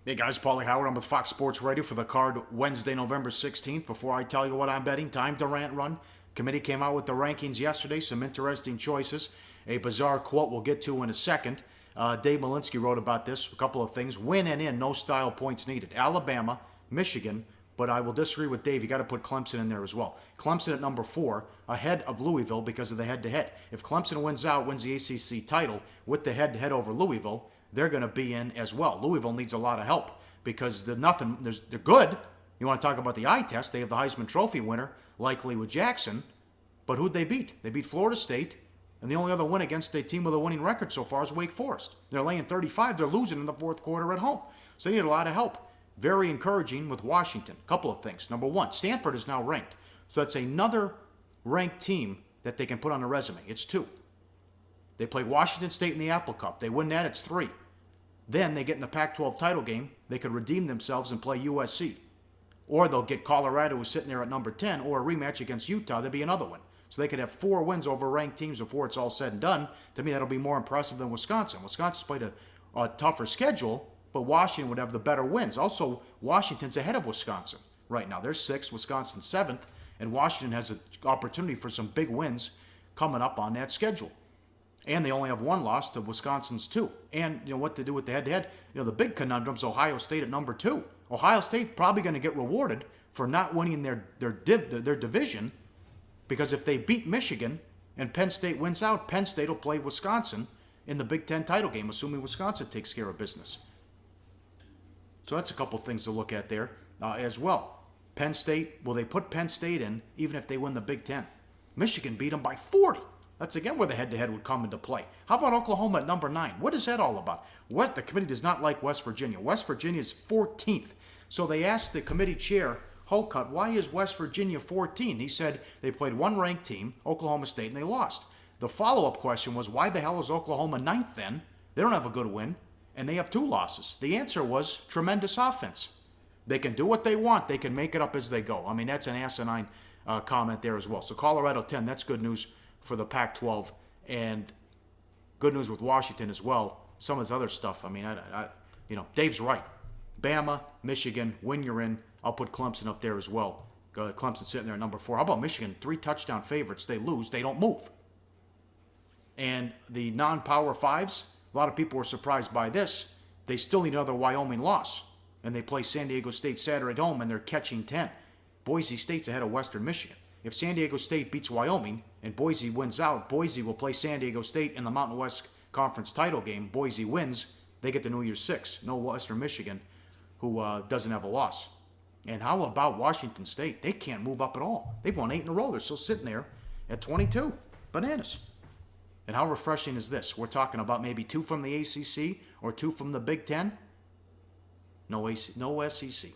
Hey guys, Paulie Howard. I'm with Fox Sports Radio for the card Wednesday, November 16th. Before I tell you what I'm betting, time to rant run. Committee came out with the rankings yesterday. Some interesting choices. A bizarre quote we'll get to in a second. Dave Malinsky wrote about this. A couple of things. Win and in, no style points needed. Alabama, Michigan, but I will disagree with Dave. You got to put Clemson in there as well. Clemson at number 4, ahead of Louisville because of the head-to-head. If Clemson wins the ACC title with the head-to-head over Louisville, they're going to be in as well. Louisville needs a lot of help because they're good. You want to talk about the eye test? They have the Heisman Trophy winner, likely with Jackson. But who'd they beat? They beat Florida State, and the only other win against a team with a winning record so far is Wake Forest. They're laying 35. They're losing in the fourth quarter at home. So they need a lot of help. Very encouraging with Washington. Couple of things. Number one, Stanford is now ranked. So that's another ranked team that they can put on a resume. It's 2. They play Washington State in the Apple Cup. They win that, it's 3. Then they get in the Pac-12 title game. They could redeem themselves and play USC. Or they'll get Colorado, who's sitting there at number 10, or a rematch against Utah. There'd be another one. So they could have 4 wins over ranked teams before it's all said and done. To me, that'll be more impressive than Wisconsin. Wisconsin's played a tougher schedule, but Washington would have the better wins. Also, Washington's ahead of Wisconsin right now. They're 6th, Wisconsin 7th, and Washington has an opportunity for some big wins coming up on that schedule. And they only have 1 loss to Wisconsin's 2. And you know what to do with the head-to-head. You know, the big conundrum's Ohio State at number 2. Ohio State probably going to get rewarded for not winning their division, because if they beat Michigan and Penn State wins out, Penn State will play Wisconsin in the Big Ten title game, assuming Wisconsin takes care of business. So that's a couple things to look at there as well. Penn State, will they put Penn State in even if they win the Big Ten? Michigan beat them by 40. That's again where the head-to-head would come into play. How about Oklahoma at number 9? What is that all about? The committee does not like West Virginia. West Virginia is 14th. So they asked the committee chair, Holcutt, why is West Virginia 14? He said they played one ranked team, Oklahoma State, and they lost. The follow-up question was, why the hell is Oklahoma 9th then? They don't have a good win, and they have 2 losses. The answer was tremendous offense. They can do what they want. They can make it up as they go. I mean, that's an asinine comment there as well. So Colorado 10, that's good news for the Pac-12, and good news with Washington as well. Some of this other stuff, I mean, Dave's right. Bama, Michigan, win you're in. I'll put Clemson up there as well. Clemson sitting there at number 4. How about Michigan? 3 touchdown favorites. They lose. They don't move. And the non-Power 5s, a lot of people were surprised by this. They still need another Wyoming loss. And they play San Diego State Saturday at home, and they're catching 10. Boise State's ahead of Western Michigan. If San Diego State beats Wyoming and Boise wins out, Boise will play San Diego State in the Mountain West Conference title game. Boise wins, they get to New Year's 6. No Western Michigan, who doesn't have a loss. And how about Washington State? They can't move up at all. They've won 8 in a row. They're still sitting there at 22. Bananas. And how refreshing is this? We're talking about maybe 2 from the ACC or 2 from the Big Ten. No SEC.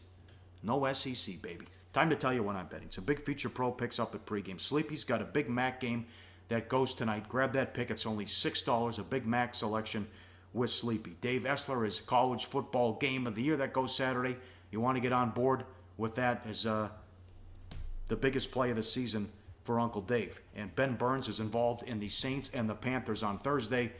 No SEC, baby. Time to tell you when I'm betting. Some Big Feature Pro picks up at pregame. Sleepy's got a Big Mac game that goes tonight. Grab that pick. It's only $6, a Big Mac selection with Sleepy. Dave Essler is college football game of the year that goes Saturday. You want to get on board with that as the biggest play of the season for Uncle Dave. And Ben Burns is involved in the Saints and the Panthers on Thursday.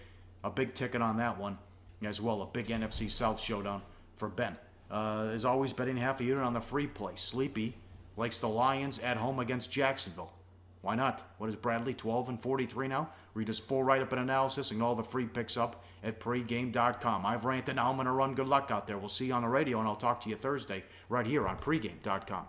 A big ticket on that one as well. A big NFC South showdown for Ben. As always, betting half a unit on the free play. Sleepy likes the Lions at home against Jacksonville. Why not? What is Bradley, 12-43 now? Read his full write-up and analysis and all the free picks up at pregame.com. I've ranted, now I'm going to run. Good luck out there. We'll see you on the radio, and I'll talk to you Thursday right here on pregame.com.